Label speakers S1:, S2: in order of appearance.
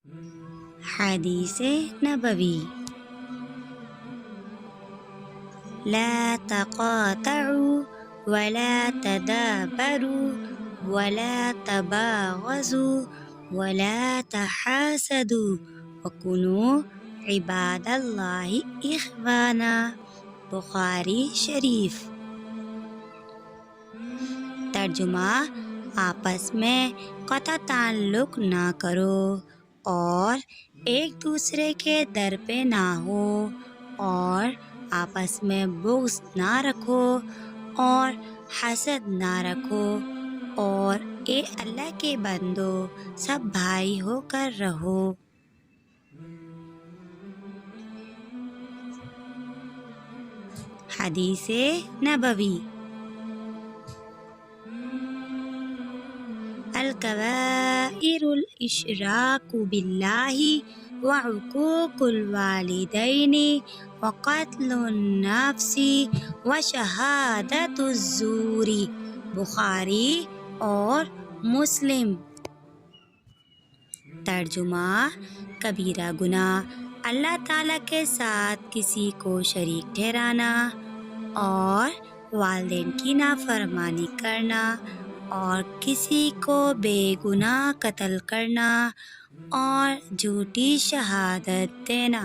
S1: حدیث نبوی: لا تقاطعوا ولا تدابروا ولا تباغضوا ولا تحاسدوا وكونوا عباد اللہ اخوانا۔ بخاری شریف۔ ترجمہ: آپس میں قطع تعلق نہ کرو اور ایک دوسرے کے در پہ نہ ہو، اور آپس میں بغض نہ رکھو اور حسد نہ رکھو، اور اے اللہ کے بندو سب بھائی ہو کر رہو۔ حدیث نبوی: الکبائر الاشراک باللہ وعقوق الوالدین وقتل النفس وشہادۃ الزور۔ بخاری اور مسلم۔ ترجمہ: کبیرہ گناہ اللہ تعالیٰ کے ساتھ کسی کو شریک ٹھہرانا، اور والدین کی نافرمانی کرنا، اور کسی کو بے گناہ قتل کرنا، اور جھوٹی شہادت دینا۔